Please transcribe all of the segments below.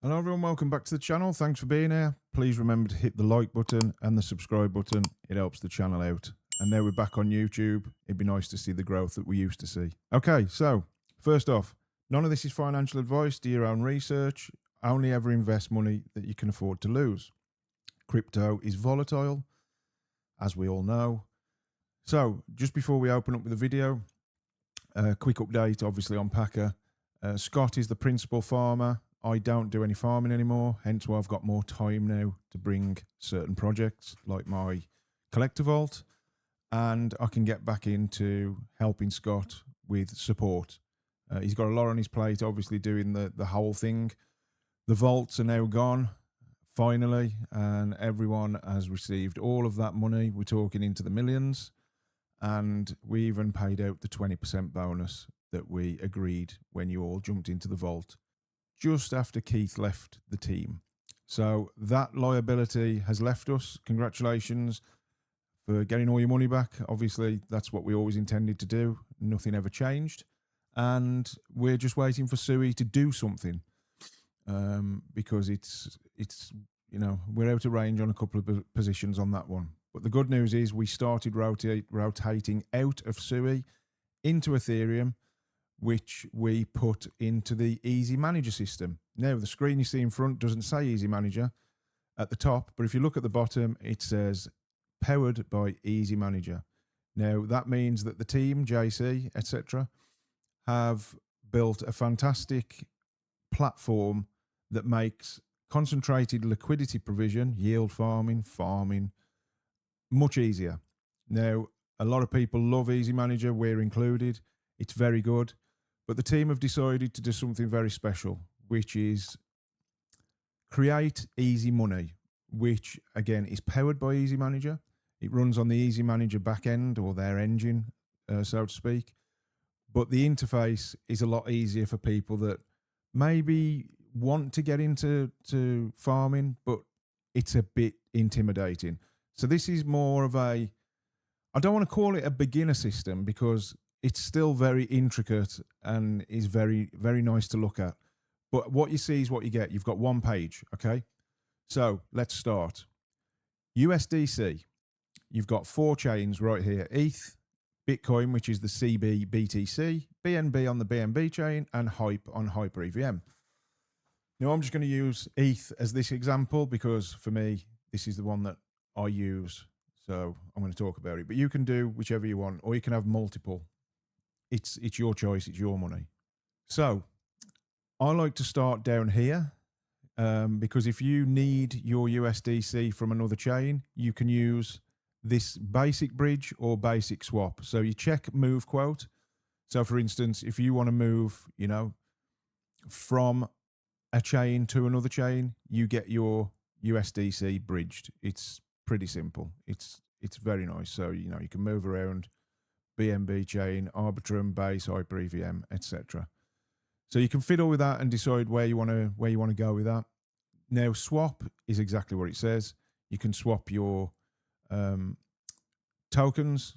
Hello everyone, welcome back to the channel. Thanks for being here. Please remember to hit the like button and the subscribe button. It helps the channel out. And now we're back on YouTube. It'd be nice to see the growth that we used to see. Okay, so first off, none of this is financial advice. Do your own research. Only ever invest money that you can afford to lose. Crypto is volatile, as we all know. So just before we open up with the video, a quick update obviously on Packer. Scott is the principal farmer. I don't do any farming anymore, hence why I've got more time now to bring certain projects like my collector vault, and I can get back into helping Scott with support. He's got a lot on his plate, obviously doing the whole thing. The vaults are now gone, finally, and everyone has received all of that money. We're talking into the millions, and we even paid out the 20% bonus that we agreed when you all jumped into the vault just after Keith left the team. So that liability has left us. Congratulations for getting all your money back. Obviously, that's what we always intended to do. Nothing ever changed. And we're just waiting for Sui to do something because it's you know, we're out of range on a couple of positions on that one. But the good news is we started rotating out of Sui into Ethereum, which we put into the Easy Manager system. Now, the screen you see in front doesn't say Easy Manager at the top, but if you look at the bottom, it says powered by Easy Manager. Now, that means that the team, JC, etc., have built a fantastic platform that makes concentrated liquidity provision, yield farming, much easier. Now, a lot of people love Easy Manager, we're included. It's very good. But the team have decided to do something very special, which is create Easy Money, which again is powered by Easy Manager. It runs on the Easy Manager backend, or their engine, so to speak. But the interface is a lot easier for people that maybe want to get into farming, but it's a bit intimidating. So this is more of a, I don't want to call it a beginner system because it's still very intricate and is very, very nice to look at. But what you see is what you get. You've got one page, okay? So let's start. USDC. You've got 4 chains right here. ETH, Bitcoin, which is the CB BTC, BNB on the BNB chain, and Hype on Hyper EVM. Now, I'm just going to use ETH as this example because for me, this is the one that I use. So I'm going to talk about it. But you can do whichever you want, or you can have multiple. It's your choice, it's your money. So I like to start down here because if you need your USDC from another chain, you can use this basic bridge or basic swap. So you check move quote. So for instance, if you want to move, you know, from a chain to another chain, you get your USDC bridged. It's pretty simple. It's very nice. So, you know, you can move around BNB chain, Arbitrum, Base, Hyper EVM, etc. So you can fiddle with that and decide where you want to go with that. Now, swap is exactly what it says. You can swap your tokens.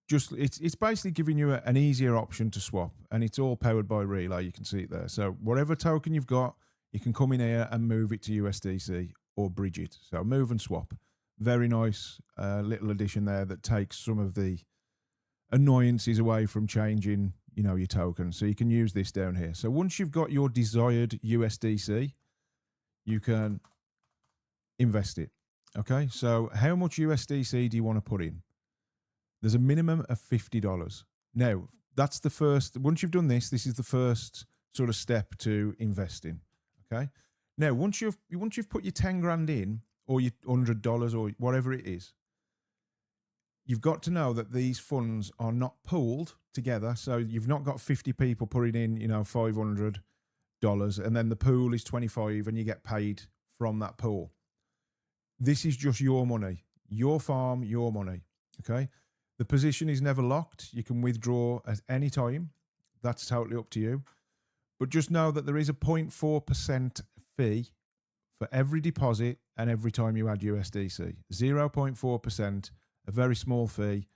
Just it's basically giving you an easier option to swap, and it's all powered by Relay. You can see it there. So whatever token you've got, you can come in here and move it to USDC or bridge it. So move and swap. Very nice little addition there that takes some of the annoyances away from changing, you know, your token. So you can use this down here. So once you've got your desired USDC, you can invest it. Okay, so how much USDC do you want to put in? There's a minimum of $50. Now, that's the first, once you've done this, this is the first sort of step to investing. Okay. Now, once you've put your 10 grand in, or your $100 or whatever it is, you've got to know that these funds are not pooled together. So you've not got 50 people putting in, you know, $500 and then the pool is 25 and you get paid from that pool. This is just your money, your farm, your money. Okay. The position is never locked. You can withdraw at any time. That's totally up to you. But just know that there is a 0.4% fee for every deposit and every time you add USDC. 0.4%. A very small fee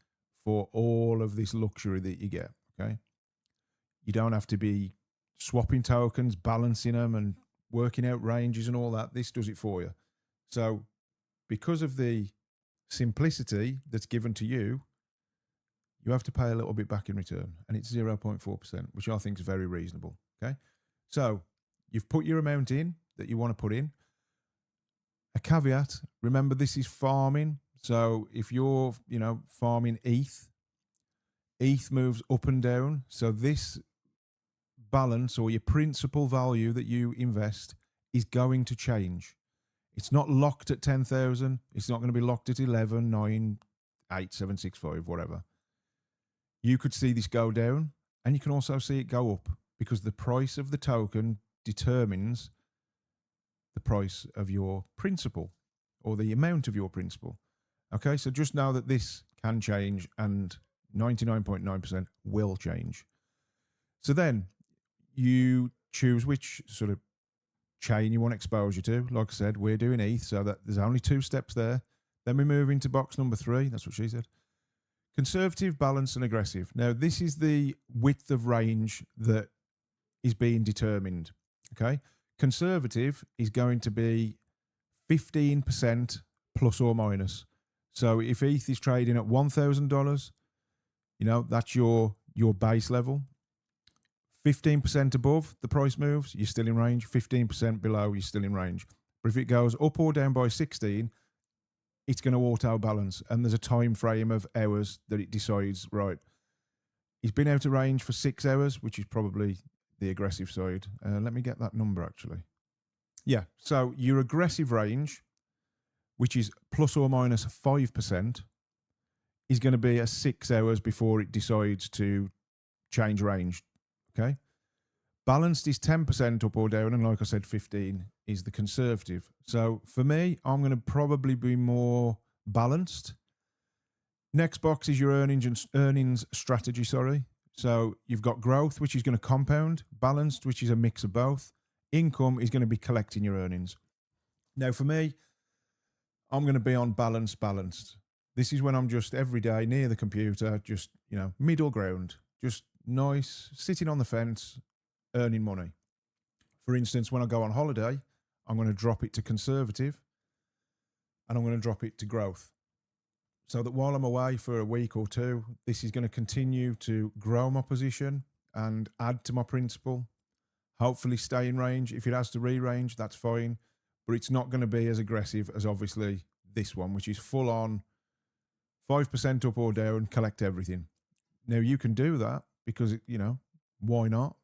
for all of this luxury that you get, okay? You don't have to be swapping tokens, balancing them and working out ranges and all that. This does it for you. So because of the simplicity that's given to you, you have to pay a little bit back in return, and it's 0.4%, which I think is very reasonable. Okay. So you've put your amount in that you want to put in. A caveat, remember this is farming. So if you're, farming ETH moves up and down. So this balance or your principal value that you invest is going to change. It's not locked at 10,000. It's not going to be locked at 11, 9, 8, 7, 6, 5, whatever. You could see this go down, and you can also see it go up, because the price of the token determines the price of your principal, or the amount of your principal. Okay, so just know that this can change, and 99.9% will change. So then you choose which sort of chain you want exposure to. Like I said, we're doing ETH, so that there's only 2 steps there. Then we move into box number 3. That's what she said. Conservative, balanced, and aggressive. Now, this is the width of range that is being determined. Okay. Conservative is going to be 15% plus or minus. So if ETH is trading at $1,000, that's your base level. 15% above, the price moves, you're still in range. 15% below, you're still in range. But if it goes up or down by 16, it's going to auto balance, and there's a time frame of hours that it decides, right, he's been out of range for 6 hours, which is probably the aggressive side. Let me get that number actually. Yeah, so your aggressive range, which is plus or minus 5%, is going to be at 6 hours before it decides to change range. Okay. Balanced is 10% up or down, and like I said, 15 is the conservative. So for me, I'm going to probably be more balanced. Next box is your earnings strategy, sorry. So you've got growth, which is going to compound. Balanced, which is a mix of both. Income is going to be collecting your earnings. Now for me, I'm going to be on balanced. This is when I'm just every day near the computer, just, middle ground, just nice, sitting on the fence, earning money. For instance, when I go on holiday, I'm going to drop it to conservative, and I'm going to drop it to growth. So that while I'm away for a week or 2, this is going to continue to grow my position and add to my principal. Hopefully stay in range. If it has to re-range, that's fine. But it's not going to be as aggressive as obviously this one, which is full on 5% up or down, collect everything. Now you can do that because, why not?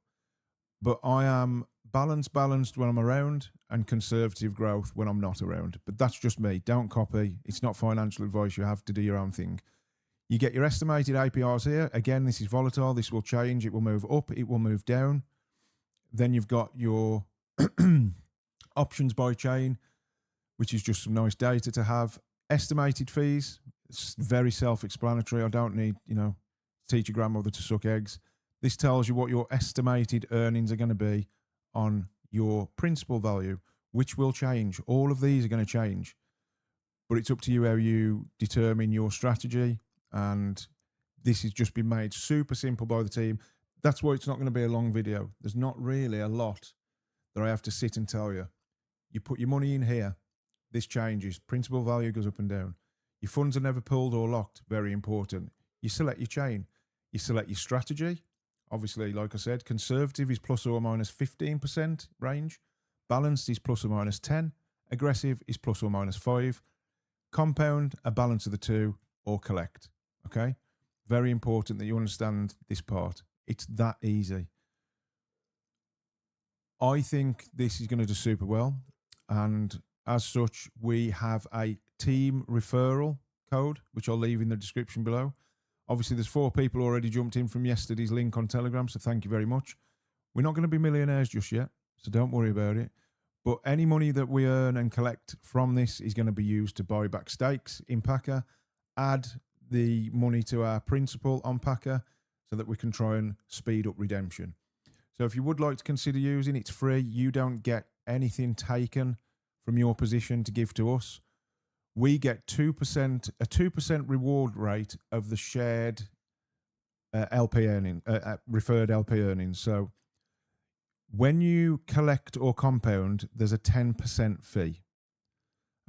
But I am balanced when I'm around, and conservative growth when I'm not around. But that's just me. Don't copy. It's not financial advice. You have to do your own thing. You get your estimated APRs here. Again, this is volatile. This will change. It will move up. It will move down. Then you've got your options by chain, which is just some nice data to have. Estimated fees. It's very self-explanatory. I don't need, teach your grandmother to suck eggs. This tells you what your estimated earnings are going to be on your principal value, which will change. All of these are going to change, but it's up to you how you determine your strategy. And this has just been made super simple by the team. That's why it's not going to be a long video. There's not really a lot that I have to sit and tell you. You put your money in here. This changes. Principal value goes up and down. Your funds are never pulled or locked. Very important. You select your chain. You select your strategy. Obviously, like I said, conservative is plus or minus 15% range. Balanced is plus or minus 10. Aggressive is plus or minus 5. Compound, a balance of the 2, or collect. Okay? Very important that you understand this part. It's that easy. I think this is going to do super well. And as such, we have a team referral code, which I'll leave in the description below. Obviously, there's 4 people already jumped in from yesterday's link on Telegram, so thank you very much. We're not going to be millionaires just yet, so don't worry about it. But any money that we earn and collect from this is going to be used to buy back stakes in Packer, add the money to our principal on Packer so that we can try and speed up redemption. So if you would like to consider using it, it's free. You don't get anything taken from your position to give to us. We get 2%, a 2% reward rate of the shared LP earning, referred LP earnings. So When you collect or compound, there's a 10% fee.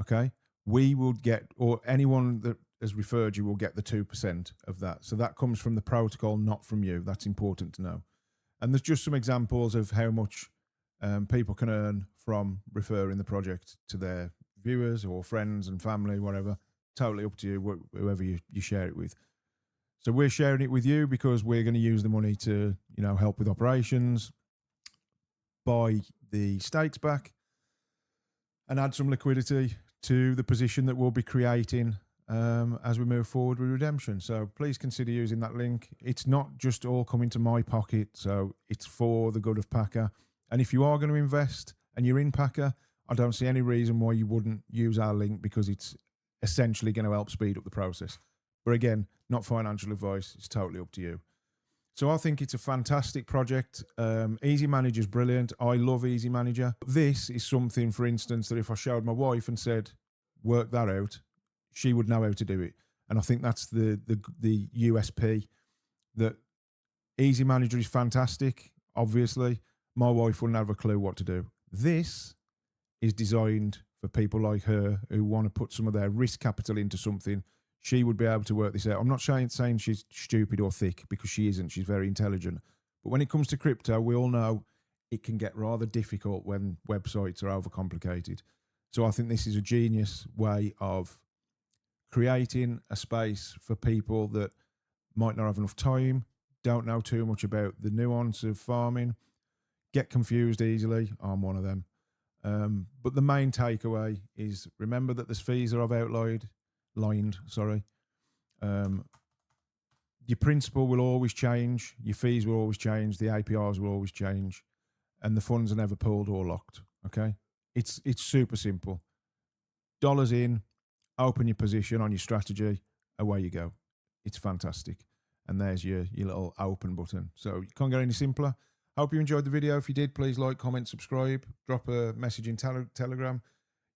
Okay. We will get, or anyone that has referred you will get the 2% of that. So that comes from the protocol, not from you. That's important to know. And there's just some examples of how much people can earn from referring the project to their viewers or friends and family, whatever. Totally up to you, whoever you share it with. So we're sharing it with you because we're going to use the money to, help with operations, buy the stakes back, and add some liquidity to the position that we'll be creating as we move forward with redemption. So please consider using that link. It's not just all coming to my pocket, so it's for the good of Packer. And if you are going to invest and you're in Packer, I don't see any reason why you wouldn't use our link, because it's essentially going to help speed up the process. But again, not financial advice. It's totally up to you. So I think it's a fantastic project. Easy Manager is brilliant. I love Easy Manager. This is something, for instance, that if I showed my wife and said, work that out, she would know how to do it. And I think that's the USP, that Easy Manager is fantastic. Obviously, my wife wouldn't have a clue what to do. This is designed for people like her who want to put some of their risk capital into something. She would be able to work this out. I'm not saying she's stupid or thick, because she isn't. She's very intelligent. But when it comes to crypto, we all know it can get rather difficult when websites are overcomplicated. So I think this is a genius way of creating a space for people that might not have enough time, don't know too much about the nuance of farming, get confused easily. I'm one of them. But the main takeaway is, remember that there's fees that I've outlined. Your principal will always change, your fees will always change, the APRs will always change, and the funds are never pulled or locked. Okay, it's super simple. Dollars in, open your position on your strategy, away you go. It's fantastic. And there's your little open button. So you can't get any simpler. Hope you enjoyed the video. If you did, please like, comment, subscribe, drop a message in Telegram.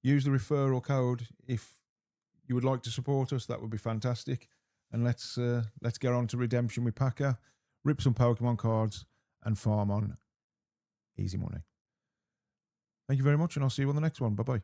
Use the referral code if you would like to support us. That would be fantastic. And let's get on to redemption with Packer, rip some Pokemon cards, and farm on easy money. Thank you very much, and I'll see you on the next one. Bye-bye.